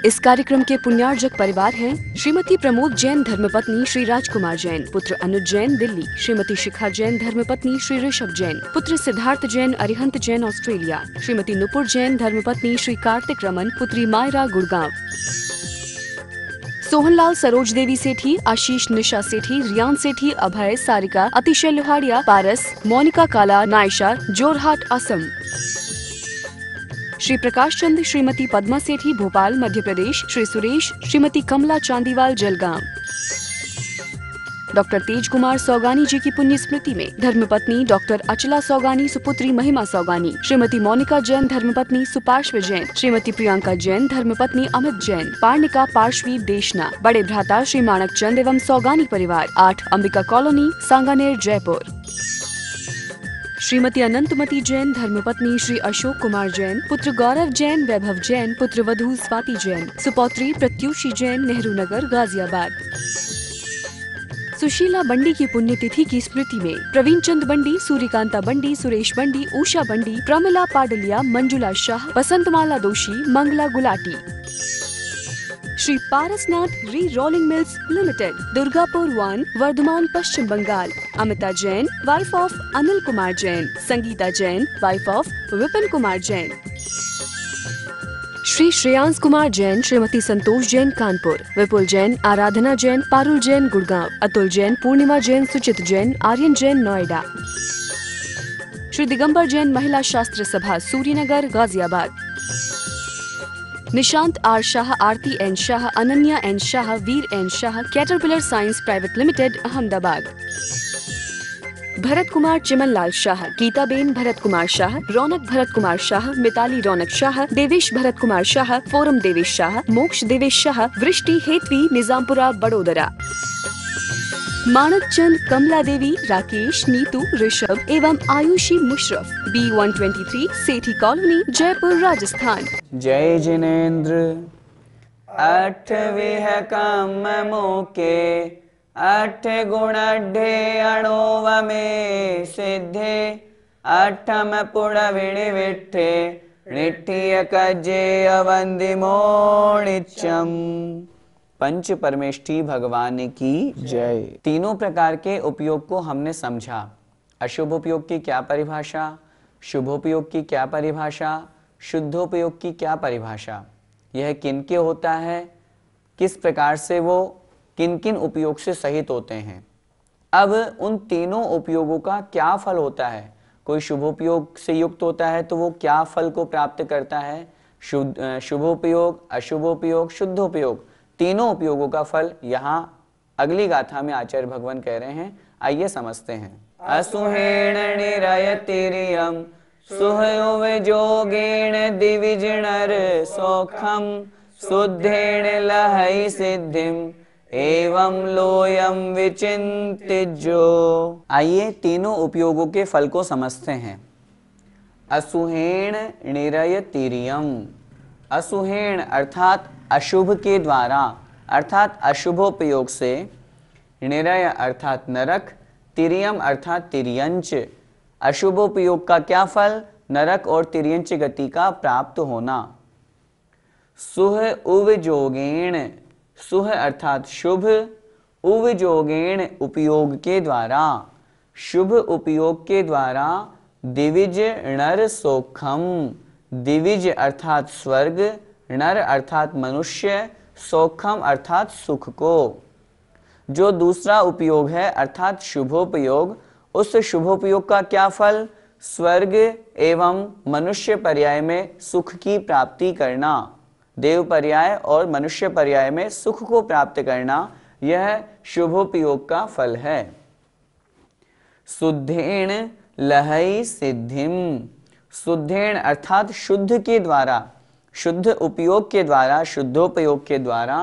इस कार्यक्रम के पुण्यार्जक परिवार हैं श्रीमती प्रमोद जैन धर्मपत्नी श्री राजकुमार जैन, पुत्र अनुज जैन दिल्ली, श्रीमती शिखा जैन धर्मपत्नी श्री ऋषभ जैन, पुत्र सिद्धार्थ जैन अरिहंत जैन ऑस्ट्रेलिया, श्रीमती नुपुर जैन धर्मपत्नी श्री कार्तिक रमन, पुत्री मायरा गुड़गांव। सोहनलाल सरोज देवी सेठी, आशीष निशा सेठी, रियान सेठी, अभय, सारिका, अतिशय लोहाड़िया, पारस, मोनिका काला, नायशा, जोरहाट, असम। श्री प्रकाश चंद, श्रीमती पद्मा सेठी, भोपाल मध्य प्रदेश, श्री सुरेश, श्रीमती कमला चांदीवाल, जलगांव। डॉक्टर तेज कुमार सौगानी जी की पुण्य स्मृति में धर्मपत्नी डॉक्टर अचला सौगानी, सुपुत्री महिमा सौगानी, श्रीमती मोनिका जैन धर्मपत्नी सुपार्श्व जैन, श्रीमती प्रियंका जैन धर्मपत्नी अमित जैन, पार्णिका पार्श्वी देशना, बड़े भ्राता श्री माणक चंद एवं सौगानी परिवार, 8 अंबिका कॉलोनी, सांगानेर, जयपुर। श्रीमती अनंतमती जैन धर्मपत्नी श्री अशोक कुमार जैन, पुत्र गौरव जैन, वैभव जैन, पुत्र वधू स्वाति जैन, सुपौत्री प्रत्युषी जैन, नेहरू नगर, गाजियाबाद। सुशीला बंडी की पुण्यतिथि की स्मृति में प्रवीण चंद बंडी, सूर्यकांता बंडी, सुरेश बंडी, उषा बंडी, प्रमिला पाडलिया, मंजुला शाह, बसंतमाला दोषी, Mangla Gulati. Shri Parasnath re rolling mills limited, Durgapur 1, Bardhaman, Paschim Bengal. Amita Jain, wife of Anil Kumar Jain, Sangeeta Jain, wife of Vipin Kumar Jain. Shri Shreyansh Kumar Jain, Shrimati Santosh Jain, Kanpur, Vipul Jain, Aradhana Jain, Parul Jain, Gurgaon, Atul Jain, Purnima Jain, Suchit Jain, Aryan Jain, Noida. Shri Digambar Jain, Mahila Shastra Sabha, Suryanagar, Ghaziabad. Nishant R Shah, Aarti N Shah, Ananya N Shah, Veer N Shah, Caterpillar Science Private Limited, Ahmedabad. Bharat Kumar Chimanlal Shah, Geetaben Bharat Kumar Shah, Raunak Bharat Kumar Shah, Mitali Raunak Shah, Devesh Bharat Kumar Shah, Foram Devesh Shah, Moksh Devesh Shah, वृष्टि हेतवी, निजामपुरा, बड़ोदरा। माणक चंद, कमला देवी, राकेश, नीतू, ऋषभ एवं आयुषी मुशरफ, B123, सेठी कॉलोनी, जयपुर, राजस्थान। जय जिनेन्द्र। 8 काम मोके, 8 गुण अणोव में सिद्धे, 8 पुण विणि विठे, निठिय कजे अवंदि मोणिचम। पंच परमेष्ठी भगवान की जय। तीनों प्रकार के उपयोग को हमने समझा। अशुभ उपयोग की क्या परिभाषा, शुभोपयोग की क्या परिभाषा, शुद्धोपयोग की क्या परिभाषा, यह किनके होता है, किस प्रकार से वो किन किन उपयोग से सहित होते हैं। अब उन तीनों उपयोगों का क्या फल होता है। कोई शुभोपयोग से युक्त होता है तो वो क्या फल को प्राप्त करता है। शुभोपयोग, अशुभोपयोग, शुद्धोपयोग, तीनों उपयोगों का फल यहाँ अगली गाथा में आचार्य भगवान कह रहे हैं। आइए समझते हैं। असुहेण निरयतिरियम सुहयुव जोगेण दिविजनर सौखम शुद्धेण लहै सिद्धिम एवं लोयम विचिंतिजो। आइए तीनों उपयोगों के फल को समझते हैं। असुहेण निरयतिरियम, असुहेण अर्थात अशुभ के द्वारा अर्थात अशुभोपयोग से, निरय अर्थात नरक, तिर्यम अर्थात तिर्यंच। अशुभोपयोग का क्या फल, नरक और तिर्यंच गति का प्राप्त होना। सुह उव जोगेण, सुह अर्थात शुभ, उव जोगेण उपयोग के द्वारा, शुभ उपयोग के द्वारा, दिविज नर सोखम, दिविज अर्थात स्वर्ग, नर अर्थात मनुष्य, सौखम अर्थात सुख को। जो दूसरा उपयोग है अर्थात शुभोपयोग, उस शुभोपयोग का क्या फल, स्वर्ग एवं मनुष्य पर्याय में सुख की प्राप्ति करना। देव पर्याय और मनुष्य पर्याय में सुख को प्राप्त करना, यह शुभोपयोग का फल है। शुद्धेण लहै सिद्धिम, शुद्धेण अर्थात शुद्ध के द्वारा, शुद्ध उपयोग के द्वारा, शुद्धोपयोग के द्वारा,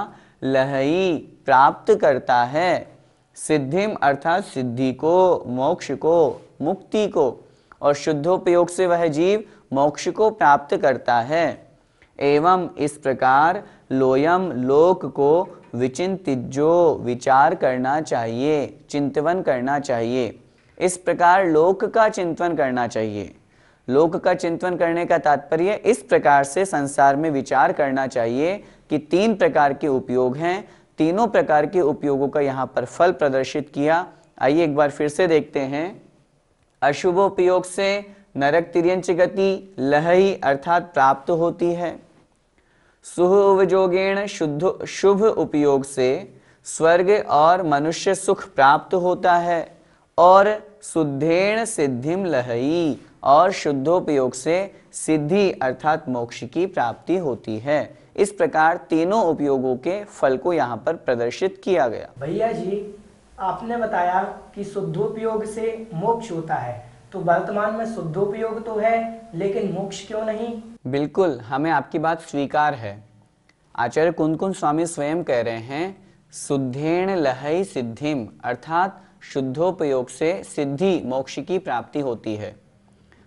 लहई प्राप्त करता है, सिद्धिम अर्थात सिद्धि को, मोक्ष को, मुक्ति को, और शुद्धोपयोग से वह जीव मोक्ष को प्राप्त करता है। एवं इस प्रकार लोयम लोक को विचिंतिजो विचार करना चाहिए, चिंतवन करना चाहिए। इस प्रकार लोक का चिंतन करना चाहिए। लोक का चिंतन करने का तात्पर्य इस प्रकार से संसार में विचार करना चाहिए कि 3 प्रकार के उपयोग हैं, तीनों प्रकार के उपयोगों का यहाँ पर फल प्रदर्शित किया। आइए एक बार फिर से देखते हैं। अशुभोपयोग से नरक तिर्यंच गति लहई अर्थात प्राप्त होती है। सुहविजोगेण शुभ उपयोग से स्वर्ग और मनुष्य सुख प्राप्त होता है। और शुद्धेण सिद्धिम लहई और शुद्धोपयोग से सिद्धि अर्थात मोक्ष की प्राप्ति होती है। इस प्रकार तीनों उपयोगों के फल को यहाँ पर प्रदर्शित किया गया। भैया जी, आपने बताया कि शुद्धोपयोग से मोक्ष होता है, तो वर्तमान में शुद्धोपयोग तो है लेकिन मोक्ष क्यों नहीं? बिल्कुल, हमें आपकी बात स्वीकार है। आचार्य कुंद स्वामी स्वयं कह रहे हैं शुद्धेण लहई सिद्धिम अर्थात शुद्धोपयोग से सिद्धि मोक्ष की प्राप्ति होती है।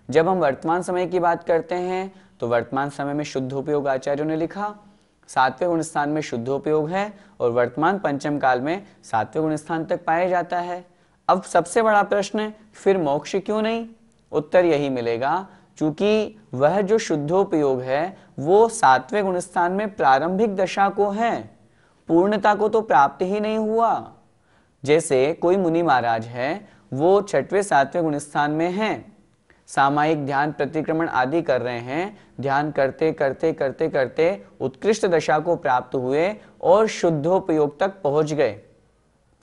जब हम वर्तमान समय की बात करते हैं तो वर्तमान समय में शुद्धोपयोग आचार्यों ने लिखा 7वें गुण स्थान में शुद्धोपयोग है और वर्तमान पंचम काल में 7वें गुण स्थान तक पाया जाता है। अब सबसे बड़ा प्रश्न, फिर मोक्ष क्यों नहीं? उत्तर यही मिलेगा, क्योंकि वह जो शुद्धोपयोग है वो 7वें गुण स्थान में प्रारंभिक दशा को है, पूर्णता को तो प्राप्त ही नहीं हुआ। जैसे कोई मुनि महाराज है, वो 6वें 7वें गुण स्थान में हैं, सामायिक ध्यान प्रतिक्रमण आदि कर रहे हैं, ध्यान करते करते करते करते उत्कृष्ट दशा को प्राप्त हुए और शुद्धोपयोग तक पहुंच गए।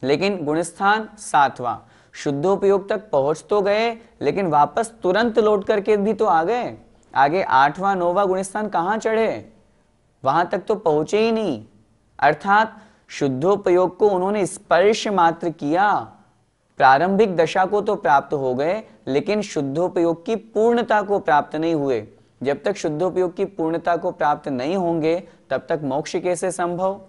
लेकिन गुणस्थान 7वां, शुद्धोपयोग तक पहुंच तो गए लेकिन वापस तुरंत लौट करके भी तो आ गए। आगे 8वां 9वां गुणस्थान कहाँ चढ़े? वहां तक तो पहुंचे ही नहीं। अर्थात शुद्धोपयोग को उन्होंने स्पर्श मात्र किया, प्रारंभिक दशा को तो प्राप्त हो गए लेकिन शुद्धोपयोग की पूर्णता को प्राप्त नहीं हुए। जब तक शुद्धोपयोग की पूर्णता को प्राप्त नहीं होंगे तब तक मोक्ष कैसे संभव?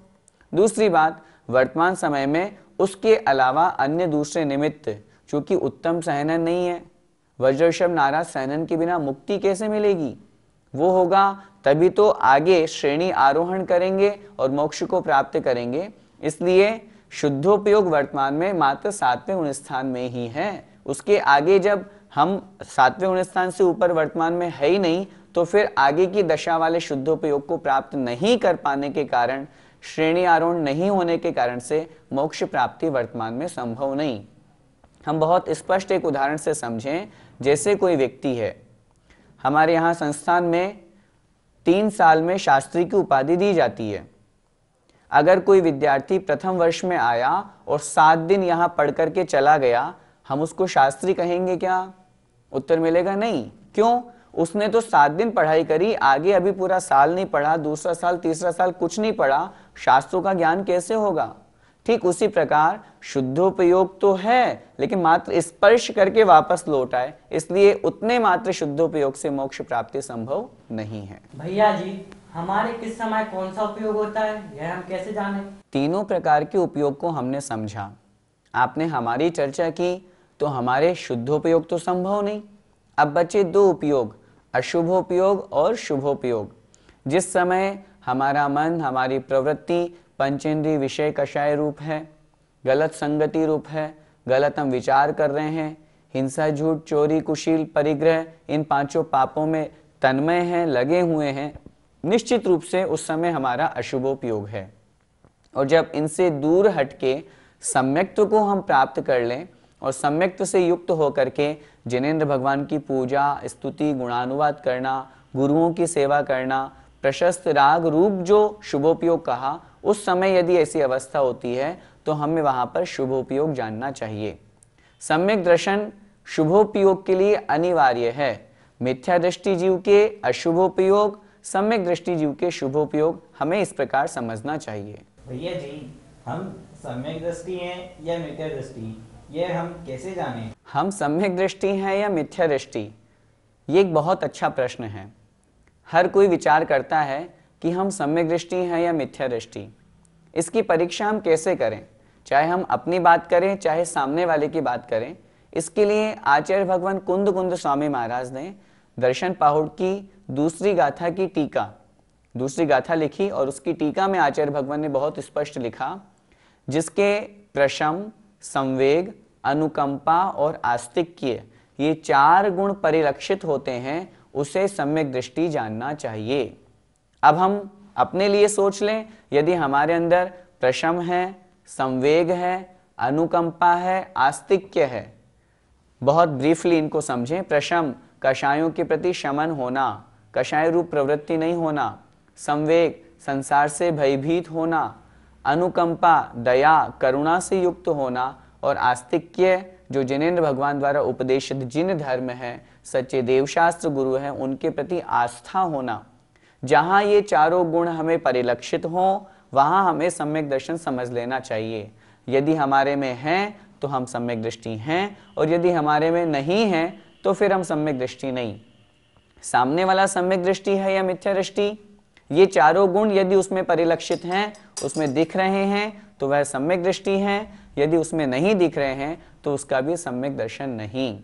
दूसरी बात, वर्तमान समय में उसके अलावा अन्य दूसरे निमित्त, चूंकि उत्तम सहनन नहीं है, वज्रऋषभ नाराज सहनन के बिना मुक्ति कैसे मिलेगी? वो होगा तभी तो आगे श्रेणी आरोहण करेंगे और मोक्ष को प्राप्त करेंगे। इसलिए शुद्धोपयोग वर्तमान में मात्र 7वें गुण स्थान में ही है। उसके आगे जब हम 7वें गुण स्थान से ऊपर वर्तमान में है ही नहीं, तो फिर आगे की दशा वाले शुद्धोपयोग को प्राप्त नहीं कर पाने के कारण, श्रेणी आरोहण नहीं होने के कारण से मोक्ष प्राप्ति वर्तमान में संभव नहीं। हम बहुत स्पष्ट एक उदाहरण से समझें। जैसे कोई व्यक्ति है, हमारे यहाँ संस्थान में 3 साल में शास्त्री की उपाधि दी जाती है। अगर कोई विद्यार्थी प्रथम वर्ष में आया और 7 दिन यहाँ पढ़ करके चला गया, हम उसको शास्त्री कहेंगे क्या? उत्तर मिलेगा नहीं। क्यों? उसने तो 7 दिन पढ़ाई करी, आगे अभी पूरा साल नहीं पढ़ा, दूसरा साल तीसरा साल कुछ नहीं पढ़ा, शास्त्रों का ज्ञान कैसे होगा? ठीक उसी प्रकार शुद्धोपयोग तो है लेकिन मात्र स्पर्श करके वापस लौट आए, इसलिए उतने मात्र शुद्धोपयोग से मोक्ष प्राप्ति संभव नहीं है। भैया जी, हमारे किस समय कौन सा उपयोग होता है, यह हम कैसे जाने? तीनों प्रकार के उपयोग को हमने समझा। आपने हमारी चर्चा की तो हमारे शुद्धोपयोग तो संभव नहीं। अब बचे 2 उपयोग, अशुभोपयोग और शुभोपयोग। जिस समय हमारा मन, हमारी प्रवृत्ति पंचेंद्रिय विषय कषाय रूप है, गलत संगति रूप है, गलत हम विचार कर रहे हैं, हिंसा, झूठ, चोरी, कुशील, परिग्रह, इन 5 पापों में तन्मय हैं, लगे हुए हैं, निश्चित रूप से उस समय हमारा अशुभोपयोग है। और जब इनसे दूर हटके सम्यक्त्व को हम प्राप्त कर लें और सम्यक्त्व से युक्त होकर के जिनेंद्र भगवान की पूजा, स्तुति, गुणानुवाद करना, गुरुओं की सेवा करना, प्रशस्त राग रूप जो शुभोपयोग कहा, उस समय यदि ऐसी अवस्था होती है तो हमें वहां पर शुभोपयोग जानना चाहिए। सम्यक दर्शन शुभोपयोग के लिए अनिवार्य है। मिथ्या दृष्टि जीव के अशुभोपयोग, सम्यक दृष्टि जीव के शुभोपयोग हमें इस प्रकार समझना चाहिए। भैया जी, हम सम्यक दृष्टि हैं या मिथ्या दृष्टि, ये हम कैसे जानें? हम सम्यक दृष्टि हैं या मिथ्या दृष्टि, ये एक बहुत अच्छा प्रश्न है। हर कोई विचार करता है कि हम सम्यक दृष्टि हैं या मिथ्या दृष्टि। इसकी परीक्षा हम कैसे करें? चाहे हम अपनी बात करें, चाहे सामने वाले की बात करें। इसके लिए आचार्य भगवान कुंद स्वामी महाराज ने दर्शन पाहुड़ की दूसरी गाथा की टीका, दूसरी गाथा लिखी और उसकी टीका में आचार्य भगवान ने बहुत स्पष्ट लिखा, जिसके प्रशम, संवेग, अनुकंपा और आस्तिक्य, ये 4 गुण परिलक्षित होते हैं, उसे सम्यक दृष्टि जानना चाहिए। अब हम अपने लिए सोच लें, यदि हमारे अंदर प्रशम है, संवेग है, अनुकंपा है, आस्तिक्य है। बहुत ब्रीफली इनको समझें। प्रशम, कषायों के प्रति शमन होना, कषाय रूप प्रवृत्ति नहीं होना। संवेग, संसार से भयभीत होना। अनुकंपा, दया, करुणा से युक्त होना। और आस्तिक्य, जो जिनेंद्र भगवान द्वारा उपदेशित जिन धर्म है, सच्चे देवशास्त्र गुरु हैं, उनके प्रति आस्था होना। जहाँ ये 4 गुण हमें परिलक्षित हों, वहाँ हमें सम्यक दर्शन समझ लेना चाहिए। यदि हमारे में हैं तो हम सम्यक दृष्टि हैं, और यदि हमारे में नहीं है तो फिर हम सम्यक दृष्टि नहीं। सामने वाला सम्यक दृष्टि है या मिथ्या दृष्टि, ये 4 गुण यदि उसमें परिलक्षित हैं, उसमें दिख रहे हैं, तो वह सम्यक दृष्टि है। यदि उसमें नहीं दिख रहे हैं तो उसका भी सम्यक दर्शन नहीं।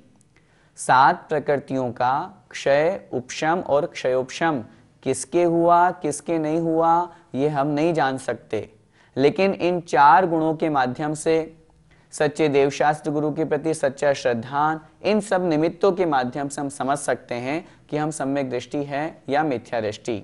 7 प्रकृतियों का क्षय, उपशम और क्षयोपशम किसके हुआ, किसके नहीं हुआ, ये हम नहीं जान सकते। लेकिन इन 4 गुणों के माध्यम से, सच्चे देवशास्त्र गुरु के प्रति सच्चा श्रद्धान, इन सब निमित्तों के माध्यम से हम समझ सकते हैं कि हम सम्यक दृष्टि है या मिथ्या दृष्टि।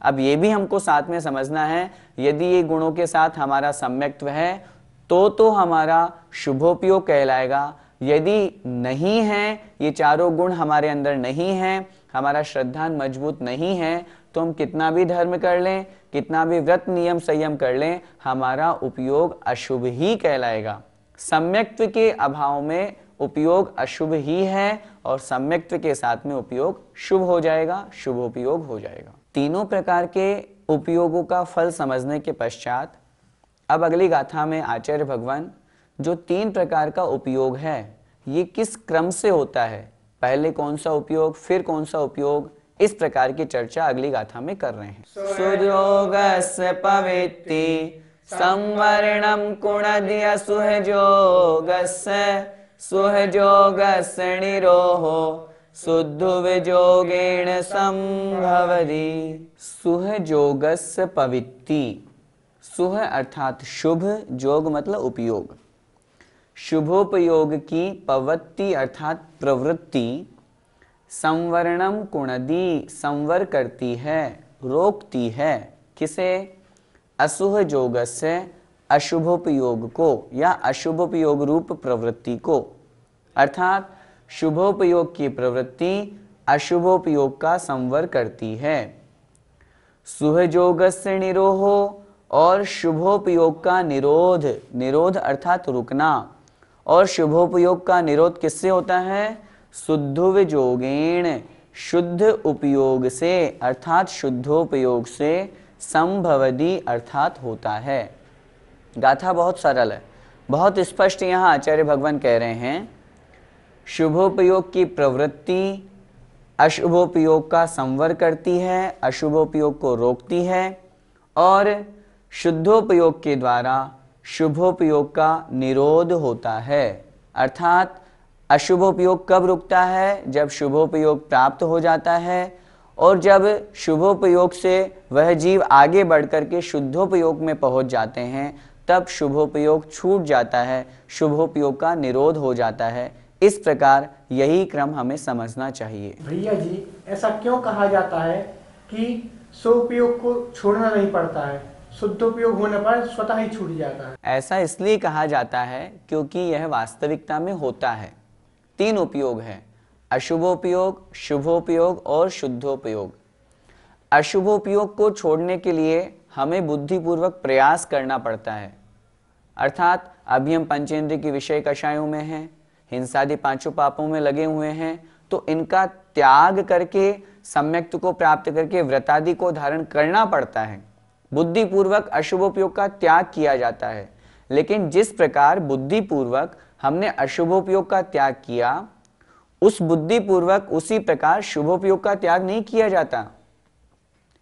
अब ये भी हमको साथ में समझना है, यदि ये गुणों के साथ हमारा सम्यक्त्व है तो हमारा शुभोपयोग कहलाएगा। यदि नहीं है, ये 4 गुण हमारे अंदर नहीं है, हमारा श्रद्धान मजबूत नहीं है, तो हम कितना भी धर्म कर लें, कितना भी व्रत नियम संयम कर लें, हमारा उपयोग अशुभ ही कहलाएगा। सम्यक्त्व के अभाव में उपयोग अशुभ ही है, और सम्यक्त्व के साथ में उपयोग शुभ हो जाएगा, शुभोपयोग हो जाएगा। तीनों प्रकार के उपयोगों का फल समझने के पश्चात अब अगली गाथा में आचार्य भगवान जो 3 प्रकार का उपयोग है, ये किस क्रम से होता है, पहले कौन सा उपयोग, फिर कौन सा उपयोग, इस प्रकार की चर्चा अगली गाथा में कर रहे हैं। सुयोगस्य पवित्ति संवरणम कुणदिय सुहजोगस्य सुहजोगस्य निरोहो शुद्ध विजोगेण संभवति। सुहजोगस्य पवित्ति, सुह अर्थात शुभ, जोग मतलब उपयोग। शुभोपयोग की पवत्ति अर्थात प्रवृत्ति, संवरणम कुणदी संवर करती है, रोकती है। किसे? असुह जोगस्य अशुभोपयोग को या अशुभोपयोग रूप प्रवृत्ति को। अर्थात शुभोपयोग की प्रवृत्ति अशुभोपयोग का संवर करती है। सुहजोगस्य निरोहो, और शुभोपयोग का निरोध, निरोध अर्थात रुकना। और शुभोपयोग का निरोध किससे होता है? शुद्ध विजोगेण, शुद्ध उपयोग से अर्थात शुद्धोपयोग से, संभवति अर्थात होता है। गाथा बहुत सरल है, बहुत स्पष्ट यहाँ आचार्य भगवान कह रहे हैं, शुभोपयोग की प्रवृत्ति अशुभोपयोग का संवर करती है, अशुभोपयोग को रोकती है, और शुद्धोपयोग के द्वारा शुभोपयोग का निरोध होता है। अर्थात अशुभोपयोग कब रुकता है? जब शुभोपयोग प्राप्त हो जाता है, और जब शुभोपयोग से वह जीव आगे बढ़कर के शुद्धोपयोग में पहुंच जाते हैं, तब शुभोपयोग छूट जाता है, शुभोपयोग का निरोध हो जाता है। इस प्रकार यही क्रम हमें समझना चाहिए। भैया जी, ऐसा क्यों कहा जाता है कि स्वोपयोग को छोड़ना नहीं पड़ता है, शुद्धोपयोग होने पर स्वतः ही छूट जाता है? ऐसा इसलिए कहा जाता है क्योंकि यह वास्तविकता में होता है। 3 उपयोग है, अशुभोपयोग, शुभोपयोग और शुद्धोपयोग। अशुभोपयोग को छोड़ने के लिए हमें बुद्धिपूर्वक प्रयास करना पड़ता है। अर्थात अभी हम पंचेंद्रिय की विषय कषायों में हैं, हिंसादि 5 पापों में लगे हुए हैं, तो इनका त्याग करके सम्यक्त्व को प्राप्त करके व्रतादि को धारण करना पड़ता है। बुद्धिपूर्वक अशुभोपयोग का त्याग किया जाता है। लेकिन जिस प्रकार बुद्धिपूर्वक हमने अशुभोपयोग का त्याग किया, उस बुद्धिपूर्वक उसी प्रकार शुभोपयोग का त्याग नहीं किया जाता।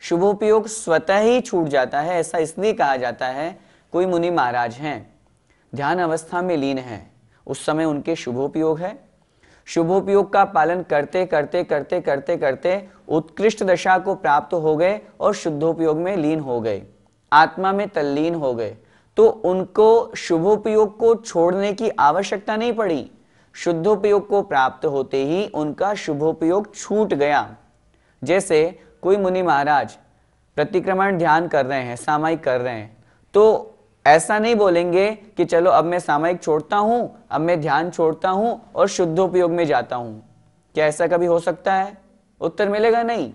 शुभोपयोग स्वतः ही छूट जाता है। ऐसा इसलिए कहा जाता है, कोई मुनि महाराज हैं, ध्यान अवस्था में लीन हैं, उस समय उनके शुभोपयोग है, शुभोपयोग का पालन करते करते करते करते करते उत्कृष्ट दशा को प्राप्त हो गए और शुद्धोपयोग में लीन हो गए, आत्मा में तल्लीन हो गए, तो उनको शुभोपयोग को छोड़ने की आवश्यकता नहीं पड़ी। शुद्धोपयोग को प्राप्त होते ही उनका शुभोपयोग छूट गया। जैसे कोई मुनि महाराज प्रतिक्रमण ध्यान कर रहे हैं, सामायिक कर रहे हैं, तो ऐसा नहीं बोलेंगे कि चलो अब मैं सामायिक छोड़ता हूं, अब मैं ध्यान छोड़ता हूं और शुद्धोपयोग में जाता हूं। क्या ऐसा कभी हो सकता है? उत्तर मिलेगा नहीं।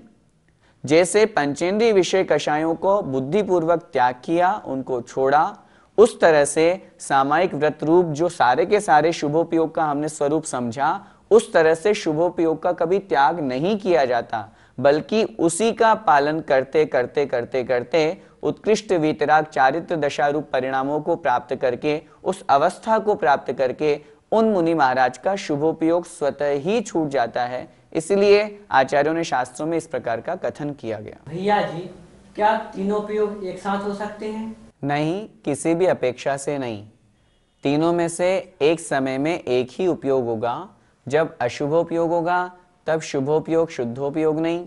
जैसे पंचेंद्रिय विषय कषायों को बुद्धिपूर्वक त्याग किया, उनको छोड़ा, उस तरह से सामायिक व्रत रूप जो सारे के सारे शुभोपयोग का हमने स्वरूप समझा, उस तरह से शुभोपयोग का कभी त्याग नहीं किया जाता, बल्कि उसी का पालन करते करते करते करते उत्कृष्ट वीतराग चारित्र दशा रूप परिणामों को प्राप्त करके, उस अवस्था को प्राप्त करके उन मुनि महाराज का शुभोपयोग स्वतः ही छूट जाता है। इसलिए आचार्यों ने शास्त्रों में इस प्रकार का कथन किया गया। भैया जी, क्या तीनों उपयोग एक साथ हो सकते हैं? नहीं, किसी भी अपेक्षा से नहीं। तीनों में से एक समय में एक ही उपयोग होगा। जब अशुभोपयोग होगा तब शुभोपयोग शुद्धोपयोग नहीं,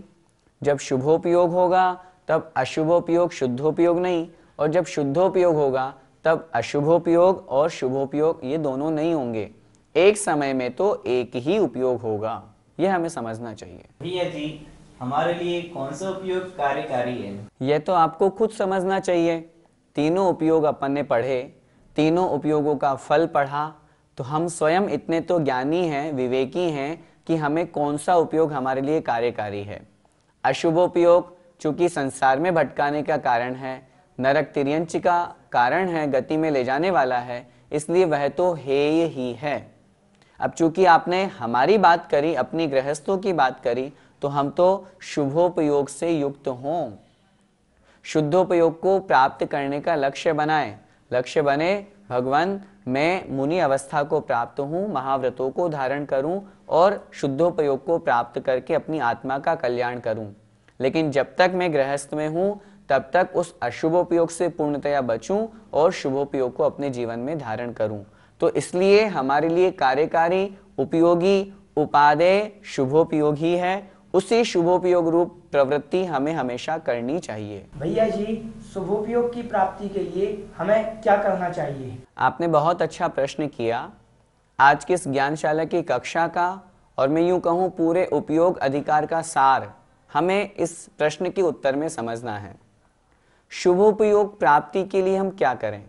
जब शुभोपयोग होगा तब अशुभोपयोग शुद्धोपयोग नहीं, और जब शुद्धोपयोग होगा तब अशुभोपयोग और शुभोपयोग ये दोनों नहीं होंगे। एक समय में तो एक ही उपयोग होगा, यह हमें समझना चाहिए। भैया जी, हमारे लिए कौन सा उपयोग कार्यकारी है? यह तो आपको खुद समझना चाहिए। तीनों उपयोग अपन ने पढ़े, तीनों उपयोगों का फल पढ़ा, तो हम स्वयं इतने तो ज्ञानी हैं, विवेकी हैं कि हमें कौन सा उपयोग हमारे लिए कार्यकारी है। अशुभोपयोग चूंकि संसार में भटकाने का कारण है, नरक तिर्यंच का कारण है, गति में ले जाने वाला है, इसलिए वह तो हेय ही है। अब चूंकि आपने हमारी बात करी, अपनी गृहस्थों की बात करी, तो हम तो शुभोपयोग से युक्त हों, शुद्धोपयोग को प्राप्त करने का लक्ष्य बनाएं। लक्ष्य बने भगवान मैं मुनि अवस्था को प्राप्त हूँ, महाव्रतों को धारण करूँ और शुद्धोपयोग को प्राप्त करके अपनी आत्मा का कल्याण करूँ। लेकिन जब तक मैं गृहस्थ में हूँ तब तक उस अशुभोपयोग से पूर्णतया बचूं और शुभोपयोग को अपने जीवन में धारण करूं। तो इसलिए हमारे लिए कार्यकारी, उपयोगी, उपादेय शुभोपयोगी है। उसी शुभोपयोग रूप प्रवृत्ति हमें हमेशा करनी चाहिए। भैया जी, शुभोपयोग की प्राप्ति के लिए हमें क्या करना चाहिए? आपने बहुत अच्छा प्रश्न किया। आज की इस ज्ञानशाला की कक्षा का और मैं यूं कहूं पूरे उपयोग अधिकार का सार हमें इस प्रश्न के उत्तर में समझना है। शुभोपयोग प्राप्ति के लिए हम क्या करें?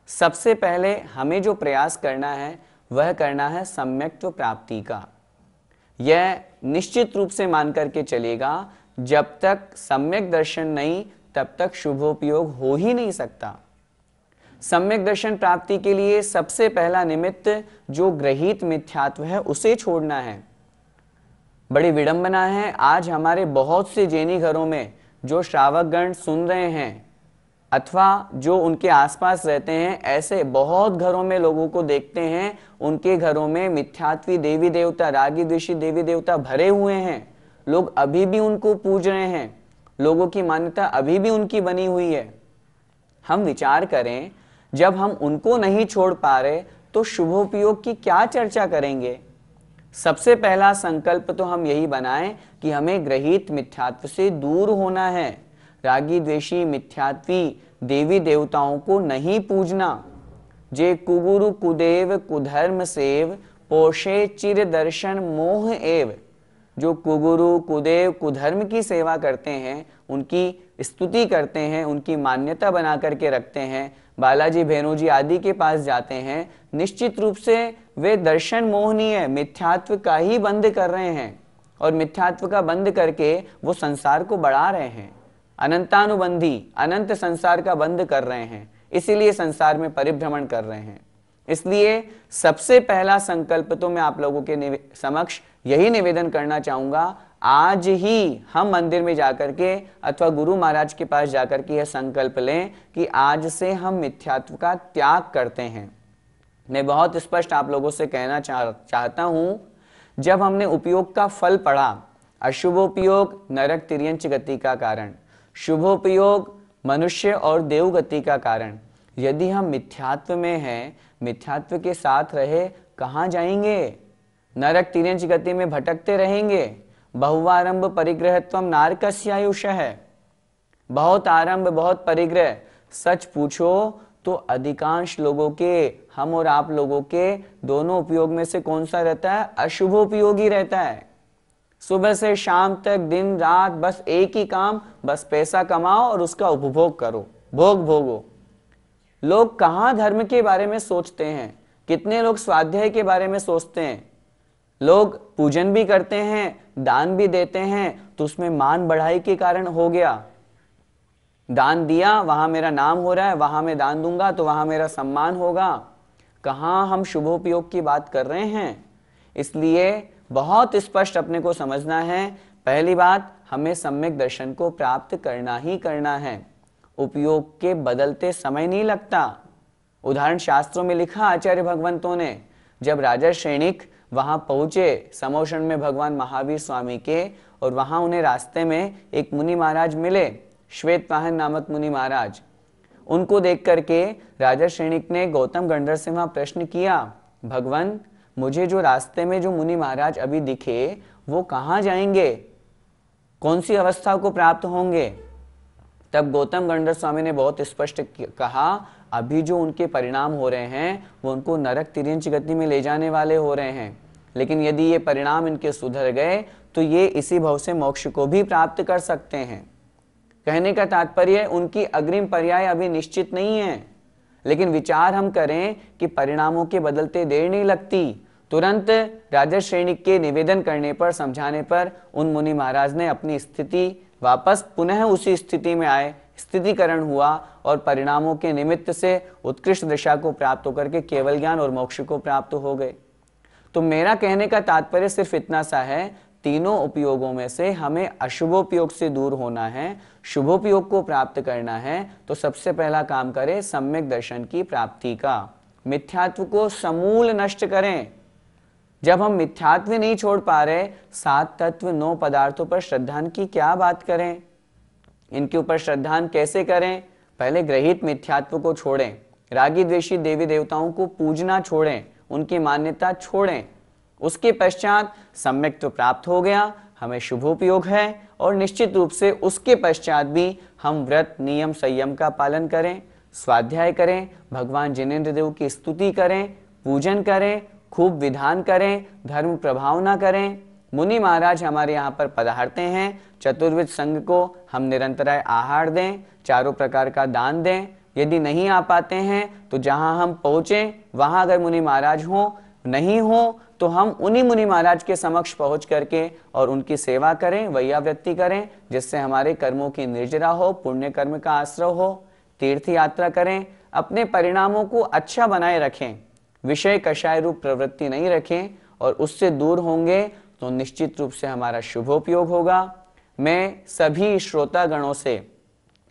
सबसे पहले हमें जो प्रयास करना है वह करना है सम्यक्त्व प्राप्ति का। यह निश्चित रूप से मान करके चलेगा, जब तक सम्यक दर्शन नहीं तब तक शुभोपयोग हो ही नहीं सकता। सम्यक दर्शन प्राप्ति के लिए सबसे पहला निमित्त जो गृहीत मिथ्यात्व है उसे छोड़ना है। बड़ी विडंबना है, आज हमारे बहुत से जैनी घरों में जो श्रावकगण सुन रहे हैं अथवा जो उनके आसपास रहते हैं, ऐसे बहुत घरों में लोगों को देखते हैं, उनके घरों में मिथ्यात्वी देवी देवता, रागी द्वेषी देवी देवता भरे हुए हैं। लोग अभी भी उनको पूज रहे हैं, लोगों की मान्यता अभी भी उनकी बनी हुई है। हम विचार करें, जब हम उनको नहीं छोड़ पा रहे तो शुभोपयोग की क्या चर्चा करेंगे? सबसे पहला संकल्प तो हम यही बनाएं कि हमें गृहीत मिथ्यात्व से दूर होना है। रागी द्वेषी मिथ्यात्वी देवी देवताओं को नहीं पूजना। जे कुगुरु कुदेव कुधर्म सेव पोषे चिर दर्शन मोह एव। जो कुगुरु कुदेव कुधर्म की सेवा करते हैं, उनकी स्तुति करते हैं, उनकी मान्यता बना करके रखते हैं, बालाजी भेनू जी आदि के पास जाते हैं, निश्चित रूप से वे दर्शन मोहनीय मिथ्यात्व का ही बंद कर रहे हैं और मिथ्यात्व का बंद करके वो संसार को बढ़ा रहे हैं। अनंतानुबंधी अनंत संसार का बंद कर रहे हैं, इसीलिए संसार में परिभ्रमण कर रहे हैं। इसलिए सबसे पहला संकल्प तो मैं आप लोगों के समक्ष यही निवेदन करना चाहूंगा, आज ही हम मंदिर में जाकर के अथवा गुरु महाराज के पास जाकर के यह संकल्प लें कि आज से हम मिथ्यात्व का त्याग करते हैं। मैं बहुत स्पष्ट आप लोगों से कहना चाहता हूं, जब हमने उपयोग का फल पढ़ा, अशुभोपयोग नरक तिर्यंच गति का कारण, शुभोपयोग मनुष्य और देव गति का कारण, यदि हम मिथ्यात्व में हैं, मिथ्यात्व के साथ रहे कहाँ जाएंगे? नरक तिर्यंच गति में भटकते रहेंगे। बहुआरंभ परिग्रहत्वम नारकस्यायुष है। बहुत आरंभ बहुत परिग्रह। सच पूछो तो अधिकांश लोगों के, हम और आप लोगों के दोनों उपयोग में से कौन सा रहता है? अशुभोपयोगी रहता है। सुबह से शाम तक दिन रात बस एक ही काम, बस पैसा कमाओ और उसका उपभोग करो, भोग भोगो। लोग कहाँ धर्म के बारे में सोचते हैं? कितने लोग स्वाध्याय के बारे में सोचते हैं? लोग पूजन भी करते हैं, दान भी देते हैं, तो उसमें मान बढ़ाई के कारण हो गया। दान दिया, वहां मेरा नाम हो रहा है, वहां मैं दान दूंगा तो वहां मेरा सम्मान होगा। कहाँ हम शुभोपयोग की बात कर रहे हैं? इसलिए बहुत स्पष्ट अपने को समझना है। पहली बात, हमें सम्यक दर्शन को प्राप्त करना ही करना है। उपयोग के बदलते समय नहीं लगता। उदाहरण शास्त्रों में लिखा आचार्य भगवंतों ने, जब राजा श्रेणिक वहां पहुंचे समोषण में भगवान महावीर स्वामी के, और वहां उन्हें रास्ते में एक मुनि महाराज मिले, श्वेतवाहन नामक मुनि महाराज। उनको देख करके राजा श्रेणिक ने गौतम गंधर्व से वहां प्रश्न किया, भगवान मुझे जो रास्ते में जो मुनि महाराज अभी दिखे वो कहाँ जाएंगे, कौन सी अवस्था को प्राप्त होंगे? तब गौतम गंधर्व स्वामी ने बहुत स्पष्ट कहा, अभी जो उनके परिणाम हो रहे हैं वो उनको नरक तिर्यंच गति में ले जाने वाले हो रहे हैं, लेकिन यदि ये परिणाम इनके सुधर गए तो ये इसी भव से मोक्ष को भी प्राप्त कर सकते हैं। कहने का तात्पर्य उनकी अग्रिम पर्याय अभी निश्चित नहीं है, लेकिन विचार हम करें कि परिणामों के बदलते देर नहीं लगती। तुरंत राजा श्रेणिक के निवेदन करने पर, समझाने पर उन मुनि महाराज ने अपनी स्थिति वापस पुनः उसी स्थिति में आए, स्थितिकरण हुआ और परिणामों के निमित्त से उत्कृष्ट दशा को प्राप्त होकर के केवल ज्ञान और मोक्ष को प्राप्त हो गए। तो मेरा कहने का तात्पर्य सिर्फ इतना सा है, तीनों उपयोगों में से हमें अशुभोपयोग से दूर होना है, शुभोपयोग को प्राप्त करना है। तो सबसे पहला काम करें सम्यक दर्शन की प्राप्ति का, मिथ्यात्व को समूल नष्ट करें। जब हम मिथ्यात्व नहीं छोड़ पा रहे, 7 तत्व 9 पदार्थों पर श्रद्धान की क्या बात करें? इनके ऊपर श्रद्धान कैसे करें? पहले ग्रहित मिथ्यात्व को छोड़ें, रागी द्वेषी देवी देवताओं को पूजना छोड़ें, उनकी मान्यता छोड़ें। उसके पश्चात सम्यक तो प्राप्त हो गया, हमें शुभोपयोग है, और निश्चित रूप से उसके पश्चात भी हम व्रत नियम संयम का पालन करें, स्वाध्याय करें, भगवान जिनेंद्र देव की स्तुति करें, पूजन करें, खूब विधान करें, धर्म प्रभावना करें। मुनि महाराज हमारे यहाँ पर पधारते हैं, चतुर्विध संघ को हम निरंतराय आहार दें, चारों प्रकार का दान दें। यदि नहीं आ पाते हैं तो जहाँ हम पहुँचें वहाँ अगर मुनि महाराज हों, नहीं हो तो हम उन्हीं मुनि महाराज के समक्ष पहुँच करके और उनकी सेवा करें, वैयावृत्ति करें, जिससे हमारे कर्मों की निर्जरा हो, पुण्य कर्म का आश्रय हो। तीर्थ यात्रा करें, अपने परिणामों को अच्छा बनाए रखें, विषय कषाय रूप प्रवृत्ति नहीं रखें, और उससे दूर होंगे तो निश्चित रूप से हमारा शुभोपयोग होगा। मैं सभी श्रोतागणों से,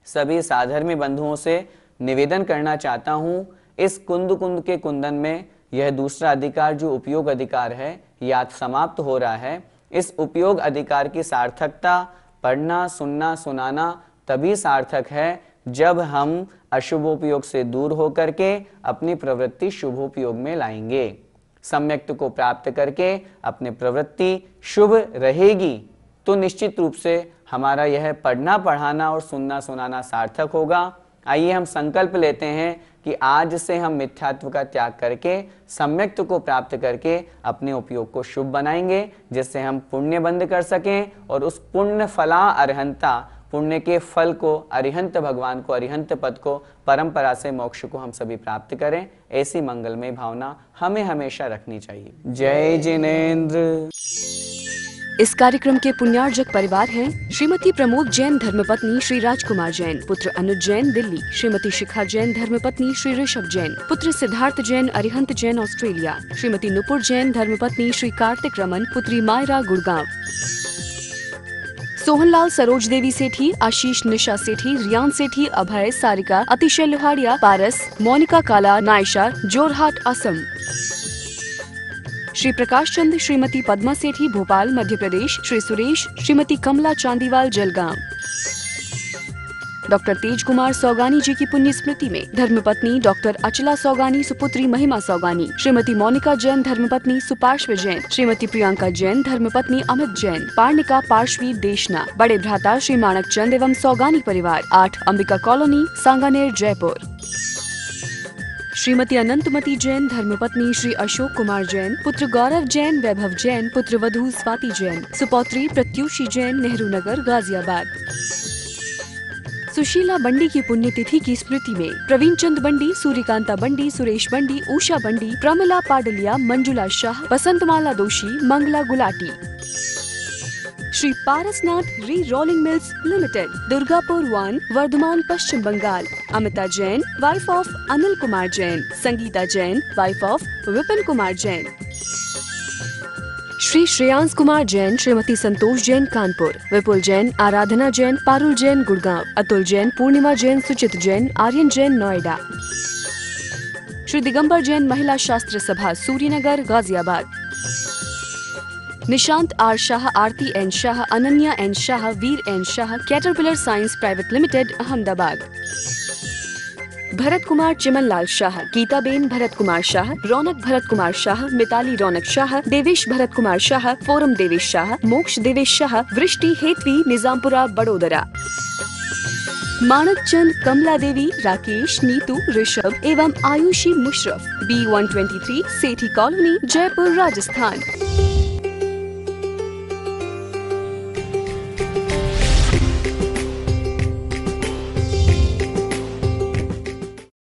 सभी साधर्मी बंधुओं से निवेदन करना चाहता हूँ, इस कुंद के कुंदन में यह दूसरा अधिकार जो उपयोग अधिकार है, यह आज समाप्त हो रहा है। इस उपयोग अधिकार की सार्थकता पढ़ना, सुनना, सुनाना तभी सार्थक है जब हम अशुभोपयोग से दूर होकर के अपनी प्रवृत्ति शुभोपयोग में लाएंगे। सम्यक्त को प्राप्त करके अपनी प्रवृत्ति शुभ रहेगी तो निश्चित रूप से हमारा यह पढ़ना, पढ़ाना और सुनना, सुनाना सार्थक होगा। आइए हम संकल्प लेते हैं कि आज से हम मिथ्यात्व का त्याग करके सम्यक्त को प्राप्त करके अपने उपयोग को शुभ बनाएंगे, जिससे हम पुण्य बंद कर सकें और उस पुण्य फला अरहंता, पुण्य के फल को, अरिहंत भगवान को, अरिहंत पद को, परंपरा से मोक्ष को हम सभी प्राप्त करें। ऐसी मंगलमय भावना हमें हमेशा रखनी चाहिए। जय जिनेंद्र। इस कार्यक्रम के पुण्यार्जक परिवार हैं श्रीमती प्रमोद जैन धर्मपत्नी श्री राजकुमार जैन, पुत्र अनुज जैन दिल्ली, श्रीमती शिखा जैन धर्मपत्नी श्री ऋषभ जैन, पुत्र सिद्धार्थ जैन अरिहंत जैन ऑस्ट्रेलिया, श्रीमती नुपुर जैन धर्मपत्नी श्री कार्तिक रमन, पुत्री मायरा गुड़गांव। सोहनलाल सरोज देवी सेठी, आशीष निशा सेठी, रियान सेठी, अभय, सारिका, अतिशय लोहाड़िया, पारस, मोनिका काला, नायशा, जोरहाट, असम। श्री प्रकाश चंद, श्रीमती पद्मा सेठी भोपाल मध्य प्रदेश, श्री सुरेश, श्रीमती कमला चांदीवाल जलगांव। डॉक्टर तेज कुमार सौगानी जी की पुण्य स्मृति में धर्मपत्नी डॉक्टर अचला सौगानी सुपुत्री महिमा सौगानी, श्रीमती मोनिका जैन धर्मपत्नी सुपार्श्व जैन, श्रीमती प्रियंका जैन धर्मपत्नी अमित जैन, पार्णिका पार्श्वी देशना, बड़े भ्राता श्री माणक चंद एवं सौगानी परिवार, 8 अंबिका कॉलोनी, सांगानेर, जयपुर। श्रीमती अनंतमती जैन धर्मपत्नी श्री अशोक कुमार जैन, पुत्र गौरव जैन, वैभव जैन, पुत्र वधू स्वाति जैन, सुपौत्री प्रत्युषी जैन, नेहरू नगर, गाजियाबाद। सुशीला बंडी की पुण्यतिथि की स्मृति में प्रवीण चंद बंडी, सूर्यकांता बंडी, सुरेश बंडी, उषा बंडी, प्रमिला पाडलिया, मंजुला शाह, बसंतमाला दोषी, Mangla Gulati. Shri Parasnath re rolling mills limited, Durgapur 1, Bardhaman, Paschim Bengal. Amita Jain, wife of Anil Kumar Jain. Sangeeta Jain, wife of Vipin Kumar Jain. Shri Shreyansh Kumar Jain, Shrimati Santosh Jain, Kanpur. Vipul Jain, Aradhana Jain, Parul Jain, Gurgaon. Atul Jain, Purnima Jain, Suchit Jain, Aryan Jain, Noida. Shri Digambar Jain, Mahila Shastra Sabha, Suryanagar, Ghaziabad. Nishant R Shah, Aarti N Shah, Ananya N Shah, Veer N Shah, Caterpillar Science Private Limited, Ahmedabad. Bharat Kumar Chimanlal Shah, Geetaben Bharat Kumar Shah, Raunak Bharat Kumar Shah, Mitali Raunak Shah, Devesh Bharat Kumar Shah, Foram Devesh Shah, Moksh Devesh Shah, वृष्टि हेतवी, निजामपुरा, बड़ोदरा। माणक चंद, कमला देवी, राकेश, नीतू, ऋषभ एवं आयुषी मुशरफ, B123, सेठी कॉलोनी, जयपुर, राजस्थान।